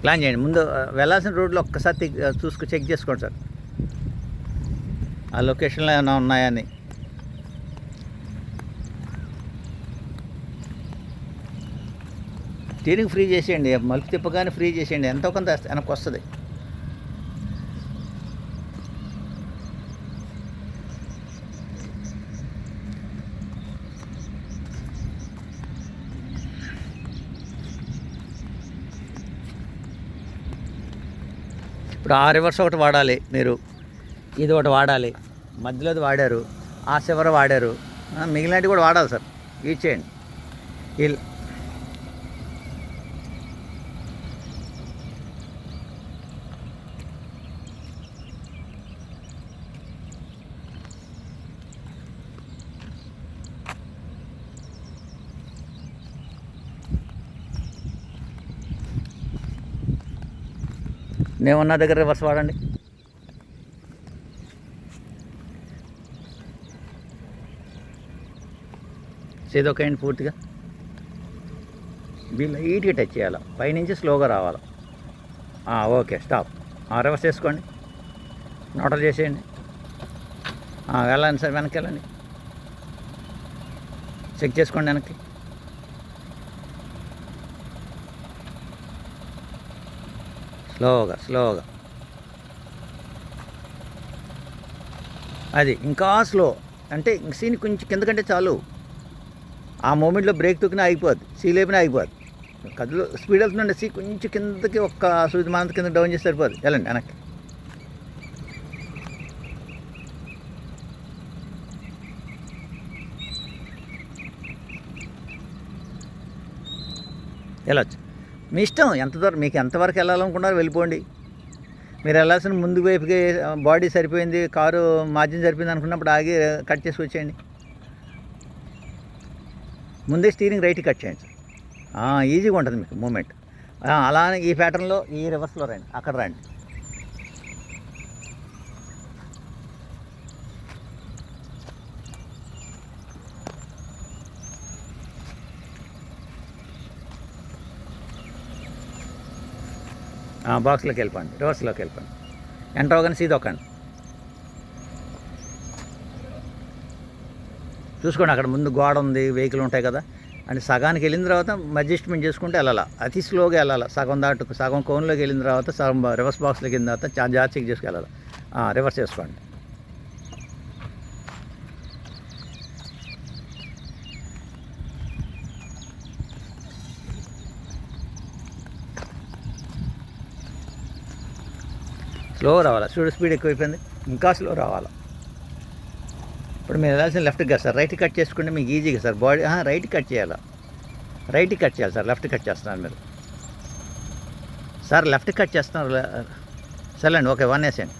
Plan చేయండి. ముందు వెళ్ళాల్సిన రోడ్లో ఒక్కసారి చెక్ చేసుకోండి సార్, ఆ లొకేషన్లో ఏమైనా ఉన్నాయని. స్టీరింగ్ ఫ్రీ చేసేయండి, మలుపు తిప్పగానే ఫ్రీ చేసేయండి, ఎంతో కొంత వెనక్కి వస్తుంది. ఇప్పుడు ఆ రివర్స్ ఒకటి వాడాలి మీరు, ఇది ఒకటి వాడాలి, మధ్యలోది వాడారు, ఆ చివర వాడారు, మిగిలినవి కూడా వాడాలి సార్. యూజ్ చేయండి. నేనున్న దగ్గర రివర్స్ వాడండి. చేదొకేయండి పూర్తిగా. లైట్గా టచ్ చేయాలి, పైనుంచి స్లోగా రావాలి. Okay, stop. రివర్స్ చేసుకోండి, న్యూట్రల్ చేసేయండి. వెళ్ళండి సార్, వెనక్కి వెళ్ళండి, చెక్ చేసుకోండి వెనక్కి. స్లోగా అది ఇంకా స్లో అంటే సీన్ కొంచెం కిందకంటే చాలు. ఆ మూమెంట్లో బ్రేక్ తొక్కినా ఆగిపోద్ది, సీ లేపినా ఆగిపోద్ది. కదులు స్పీడ్ వెళ్తుందండి, సీ కొంచెం కిందకి ఒక్క సూది మాంత కింద డౌన్ చేసి సరిపోద్ది. వెళ్ళండి వెనక్కి. వెళ్ళొచ్చు, మీ ఇష్టం. ఎంత దూరం మీకు ఎంతవరకు వెళ్ళాలనుకున్నారో వెళ్ళిపోండి. మీరు వెళ్ళాల్సిన ముందు వైపుకి బాడీ సరిపోయింది, కారు మార్జిన్ సరిపోయింది అనుకున్నప్పుడు ఆగి కట్ చేసి వచ్చేయండి. ముందే స్టీరింగ్ రైట్కి కట్ చేయండి. ఈజీగా ఉంటుంది మీకు మూమెంట్. అలానే ఈ ప్యాటర్న్లో ఈ రివర్స్లో రండి, అక్కడ రండి. బాక్స్లోకి వెళ్ళిపోండి, రివర్స్లోకి వెళ్ళిపోండి. ఎంటర్ అవగానే సీదా ఒక్కండి. చూసుకోండి, అక్కడ ముందు గోడ ఉంది, వెహికల్ ఉంటాయి కదా అని. సగానికి వెళ్ళిన తర్వాత అడ్జస్ట్మెంట్ చేసుకుంటే వెళ్ళాలి, అతి స్లోగా వెళ్ళాలి. సగం కోన్లోకి వెళ్ళిన తర్వాత సగం రివర్స్ బాక్స్లోకి వెళ్ళిన తర్వాత జాగ్రత్త చెక్ చేసుకెళ్ళాలి. రివర్స్ చేసుకోండి. స్లో రావాలి, స్పీడ్ ఎక్కువైపోయింది, ఇంకా స్లో రావాలి. ఇప్పుడు మీరు వెళ్ళాల్సిన లెఫ్ట్కి కదా సార్, రైట్ కట్ చేసుకుంటే మీకు ఈజీగా సార్. బాడీ రైట్ కట్ చేయాలి, రైట్కి కట్ చేయాలి సార్. లెఫ్ట్ కట్ చేస్తున్నారు మీరు సార్, లెఫ్ట్ కట్ చేస్తున్నారు. సరేండి, ఓకే, 1 వేసేయండి.